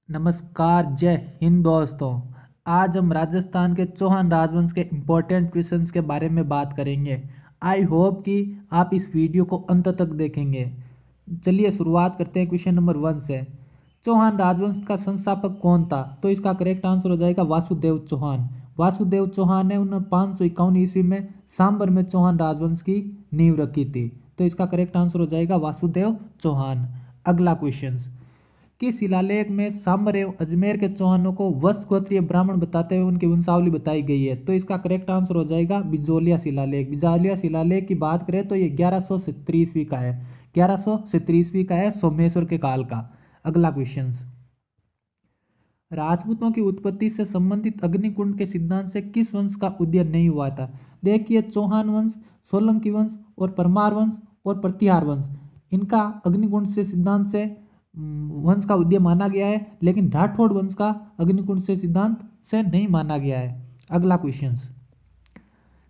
नमस्कार, जय हिंद दोस्तों। आज हम राजस्थान के चौहान राजवंश के इम्पोर्टेंट क्वेश्चंस के बारे में बात करेंगे। आई होप कि आप इस वीडियो को अंत तक देखेंगे। चलिए शुरुआत करते हैं क्वेश्चन नंबर 1 से। चौहान राजवंश का संस्थापक कौन था? तो इसका करेक्ट आंसर हो जाएगा वासुदेव चौहान। वासुदेव चौहान ने 551 ईस्वी में सांबर में चौहान राजवंश की नींव रखी थी। तो इसका करेक्ट आंसर हो जाएगा वासुदेव चौहान। अगला क्वेश्चन, कि शिलालेख में सांबर एवं अजमेर के चौहानों को वत्स गोत्रीय ब्राह्मण बताते हुए उनकी वंशावली बताई गई है। तो इसका करेक्ट आंसर हो जाएगा बिजोलिया शिलालेख। बिजोलिया शिलालेख की बात करें तो ये 1170 ईस्वी का है। 1170 ईस्वी का है, सोमेश्वर के काल का। अगला क्वेश्चन, राजपूतों की उत्पत्ति से संबंधित अग्निकुंड के सिद्धांत से किस वंश का उदय नहीं हुआ था? देखिए, चौहान वंश, सोलंकी वंश और परमार वंश और प्रतिहार वंश, इनका अग्निकुंड से सिद्धांत से वंश का उदय माना गया है, लेकिन राठौड़ वंश का अग्निकुंड से सिद्धांत से नहीं माना गया है। अगला क्वेश्चन,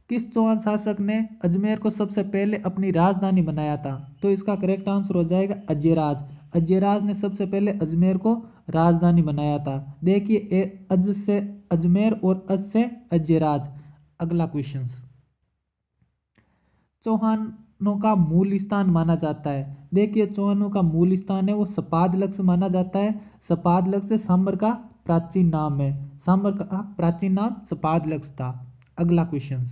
किस चौहान शासक ने अजमेर को सबसे पहले अपनी राजधानी बनाया था? तो इसका करेक्ट आंसर हो जाएगा अजयराज। अजयराज ने सबसे पहले अजमेर को राजधानी बनाया था। देखिए, अज से अजमेर और अज से अजयराज। अगला क्वेश्चन, चौहानों का मूल स्थान माना जाता है। देखिए, चौहानों का मूल स्थान है वो सपाद से माना जाता है। सपाद से सांबर का प्राचीन नाम है। सांबर का प्राचीन नाम सपाद था। अगला क्वेश्चन,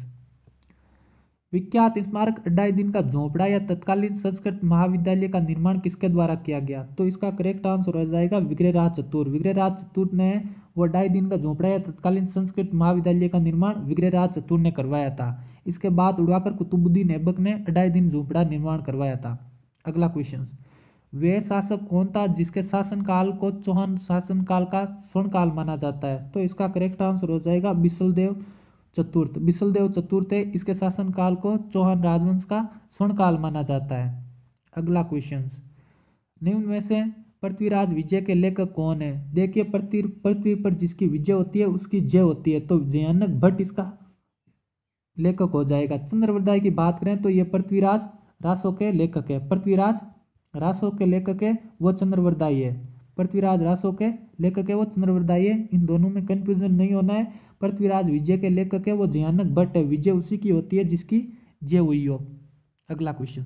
विख्यात स्मारक अड्डाई दिन का झोपड़ा या तत्कालीन संस्कृत महाविद्यालय का निर्माण किसके द्वारा किया गया? तो इसका करेक्ट आंसर हो जाएगा विग्रहराज चतुर। विग्रहराज चतुर ने वो अड्डाई दिन का झोपड़ा या तत्कालीन संस्कृत महाविद्यालय का निर्माण विग्रहराज चतुर ने करवाया था। इसके बाद उड़वाकर कुतुबुद्दीन ऐबक ने अड्डाई दिन झोपड़ा निर्माण करवाया था। अगला क्वेश्चन, वह शासक कौन था जिसके शासनकाल को चौहान शासनकाल का स्वर्णकाल माना जाता है? तो इसका करेक्ट आंसर हो जाएगा बिसलदेव चतुर्थ। बिसलदेव चतुर्थ है, इसके शासनकाल को चौहान राजवंश का स्वर्णकाल माना जाता है। अगला क्वेश्चन, निम्न में से पृथ्वीराज विजय के लेखक कौन है? देखिए, पृथ्वी पर जिसकी विजय होती है उसकी जय होती है, तो जयानक भट्ट इसका लेखक हो जाएगा। चंद्रवरदाय की बात करें तो ये पृथ्वीराज रासो के लेखक है। पृथ्वीराज रासो के लेखक है वो चंद्रवरदाई है। पृथ्वीराज रासो के लेखक है वो चंद्रवरदाई है। इन दोनों में कंफ्यूजन नहीं होना है। पृथ्वीराज विजय के लेखक है वो जयानक भट्ट है। विजय उसी की होती है जिसकी जय हुई हो। अगला क्वेश्चन,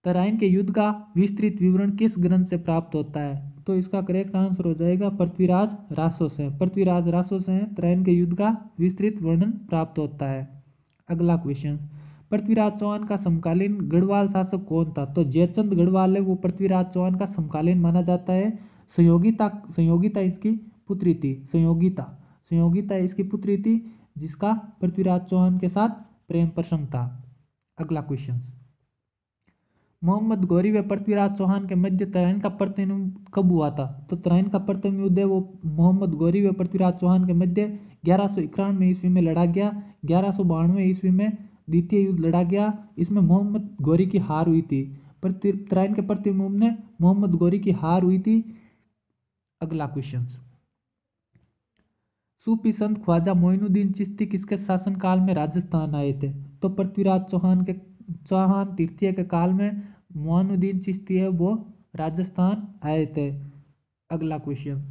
तराइन के युद्ध का विस्तृत विवरण किस ग्रंथ से प्राप्त होता है? तो इसका करेक्ट आंसर हो जाएगा पृथ्वीराज रासो से। पृथ्वीराज रासो से तराइन के युद्ध का विस्तृत वर्णन प्राप्त होता है। अगला क्वेश्चन, पृथ्वीराज चौहान का समकालीन गढ़वाल शासक कौन था? तो जयचंद गढ़वाल है वो पृथ्वीराज चौहान का समकालीन माना जाता है। संयोगिता संयोगिता इसकी पुत्री थी। संयोगिता इसकी पुत्री थी जिसका पृथ्वीराज चौहान के साथ प्रेम प्रसंग था। अगला क्वेश्चन, मोहम्मद गौरी व पृथ्वीराज चौहान के मध्य तराइन का प्रतिनियुद्ध कब हुआ था? तो तराइन का प्रतिनियुद्ध है वो मोहम्मद गौरी व पृथ्वीराज चौहान के मध्य 1191 ईस्वी में लड़ा गया। 1192 ईस्वी में द्वितीय युद्ध लड़ा गया। इसमें मोहम्मद गौरी की हार हुई थी। तराइन के प्रतिनियुद्ध में मोहम्मद गौरी की हार हुई थी। अगला क्वेश्चन, सूफी संत ख्वाजा मोइनुद्दीन चिश्ती किसके शासनकाल में राजस्थान आए थे? तो पृथ्वीराज चौहान तृतीय के काल में मोइनुद्दीन चिश्ती है वो राजस्थान आए थे। अगला क्वेश्चन,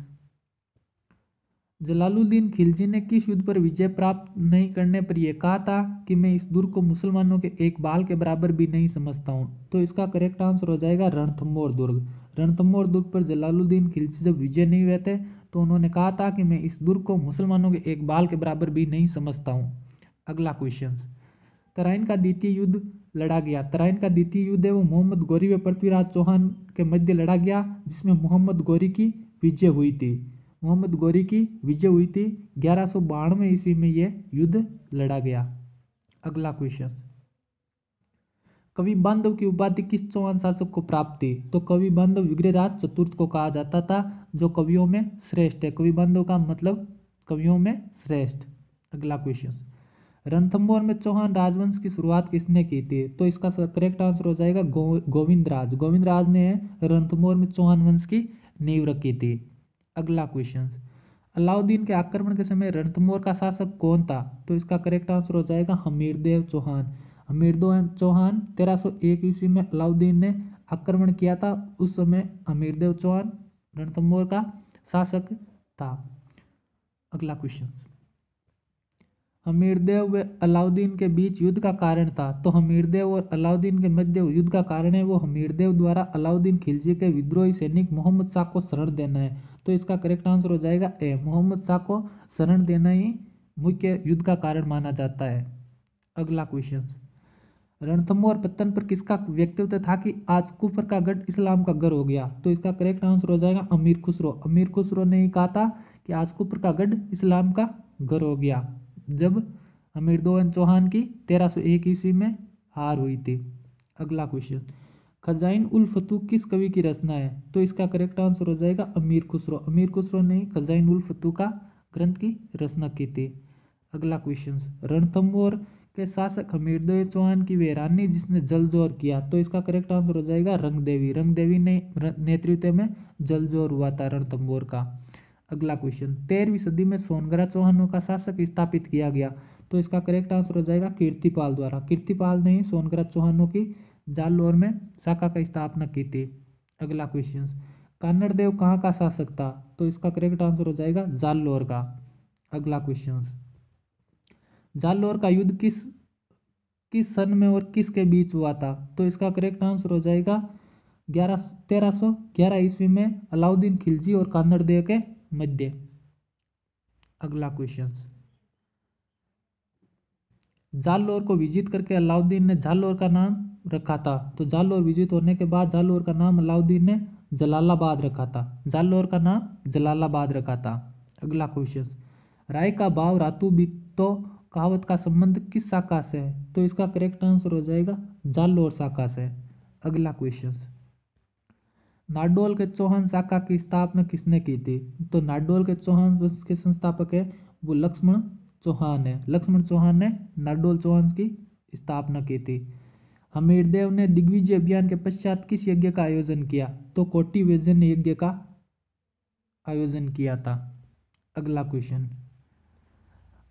जलालुद्दीन खिलजी ने किस युद्ध पर विजय प्राप्त नहीं करने पर यह कहा था कि मैं इस दुर्ग को मुसलमानों के एक बाल के बराबर भी नहीं समझता हूँ? तो इसका करेक्ट आंसर हो जाएगा रणथंभौर दुर्ग। रणथंभौर दुर्ग पर जलालुद्दीन खिलजी जब विजय नहीं हुए थे तो उन्होंने कहा था कि मैं इस दुर्ग को मुसलमानों के एक बाल के बराबर भी नहीं समझता हूँ। अगला क्वेश्चन, तराइन का द्वितीय युद्ध लड़ा गया। तराइन का द्वितीय युद्ध है वो मोहम्मद गौरी व पृथ्वीराज चौहान के मध्य लड़ा गया, जिसमें मोहम्मद गौरी की विजय हुई थी। मोहम्मद गौरी की विजय हुई थी। 1192 ईस्वी में यह युद्ध लड़ा गया। अगला क्वेश्चन, कवि बांधव की उपाधि किस चौहान शासक को प्राप्त थी? तो कवि बांधव विग्रहराज चतुर्थ को कहा जाता था, जो कवियों में श्रेष्ठ है। कवि बांधव का मतलब कवियों में श्रेष्ठ। अगला क्वेश्चन, रणथंभौर में चौहान राजवंश की शुरुआत किसने की थी? तो इसका करेक्ट आंसर हो जाएगा गोविंदराज। गोविंदराज ने रणथंभौर में चौहान वंश की नींव रखी थी। अगला क्वेश्चन, अलाउद्दीन के आक्रमण के समय रणथंभौर का शासक कौन था? तो इसका करेक्ट आंसर हो जाएगा हमीरदेव चौहान। हमीरदेव चौहान 1301 ईस्वी में अलाउद्दीन ने आक्रमण किया था। उस समय हमीरदेव चौहान रणथंभौर का शासक था। अगला क्वेश्चन, हमीरदेव व अलाउद्दीन के बीच युद्ध का कारण था। तो हमीरदेव और अलाउद्दीन के मध्य युद्ध का कारण है वो हमीरदेव द्वारा अलाउद्दीन खिलजी के विद्रोही सैनिक मोहम्मद शाह को शरण देना है। तो इसका करेक्ट आंसर हो जाएगा ए, मोहम्मद शाह को शरण देना ही मुख्य युद्ध का कारण माना जाता है। अगला क्वेश्चन, रणथंभौर पत्तन पर किसका व्यक्तित्व था कि आज कुफर का गढ़ इस्लाम का घर हो गया। तो इसका करेक्ट आंसर हो जाएगा अमीर खुसरो। अमीर खुसरो ने ही कहा था कि आज कुफर का गढ़ इस्लाम का घर हो गया, जब हमीरदोन चौहान की 1301 ईस्वी में हार हुई थी। अगला क्वेश्चन, खजाइन उल फतूह किस कवि की रचना है। तो इसका करेक्ट आंसर हो जाएगा अमीर खुसरो। अमीर खुसरो ने खजाइन उल फतूह का ग्रंथ की रचना की थी। अगला क्वेश्चन, रणथंभौर के शासक हमीरदेव चौहान की वे रानी जिसने जलजोर किया। तो इसका करेक्ट आंसर हो जाएगा रंगदेवी। रंगदेवी ने नेतृत्व में जलजोर हुआ था रणथंभौर का। अगला क्वेश्चन, 13वीं सदी में सोनगरा चौहानों का शासक स्थापित किया गया। तो इसका करेक्ट आंसर हो जाएगा कीर्तिपाल द्वारा। कीर्तिपाल ने ही सोनगरा चौहानों की जालौर में शाखा का स्थापना की थी। अगला क्वेश्चन, कान्नड़ देव कहाँ का शासक था। तो इसका करेक्ट आंसर हो जाएगा जालौर का। अगला क्वेश्चन, जालौर का युद्ध किस सन में और किसके बीच हुआ था। तो इसका करेक्ट आंसर हो जाएगा 1311 ईस्वी में अलाउद्दीन खिलजी और कान्नड़ देव के मध्य। अगला क्वेश्चन, जालौर को विजित करके अलाउद्दीन ने जालौर का नाम रखा था। तो जालौर विजित होने के बाद जालौर का नाम अलाउद्दीन ने जलालाबाद रखा था। जालौर का नाम जलालाबाद रखा था। अगला क्वेश्चन, राय का भाव रातू बीतो कहावत का संबंध किस शाखा से है। तो इसका करेक्ट आंसर हो जाएगा जालौर शाखा से। अगला क्वेश्चन, नाडोल के चौहान शाखा की स्थापना किसने की थी। तो नाडोल के चौहान वंश के संस्थापक है वो लक्ष्मण चौहान है। लक्ष्मण चौहान ने नाडोल चौहान की स्थापना की थी। हमीरदेव ने दिग्विजय अभियान के पश्चात किस यज्ञ का आयोजन किया। तो कोटि व्यजन यज्ञ का आयोजन किया था। अगला क्वेश्चन,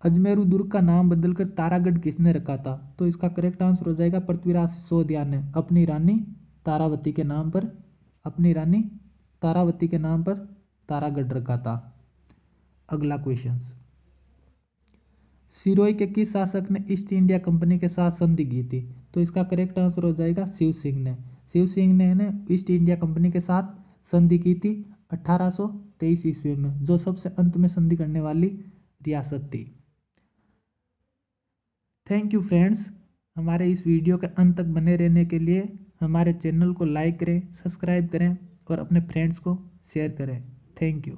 अजमेरू दुर्ग का नाम बदलकर तारागढ़ किसने रखा था। तो इसका करेक्ट आंसर हो जाएगा पृथ्वीराज सिसोदिया ने अपनी रानी तारावती के नाम पर तारागढ़ रखा था। अगला क्वेश्चन, सिरोही के किस शासक ने ईस्ट इंडिया कंपनी के साथ संधि की थी। तो इसका करेक्ट आंसर हो जाएगा शिव सिंह ने। शिव सिंह ने ईस्ट इंडिया कंपनी के साथ संधि की थी 1823 ईस्वी में, जो सबसे अंत में संधि करने वाली रियासत थी। थैंक यू फ्रेंड्स, हमारे इस वीडियो के अंत तक बने रहने के लिए हमारे चैनल को लाइक करें, सब्सक्राइब करें और अपने फ्रेंड्स को शेयर करें। Thank you.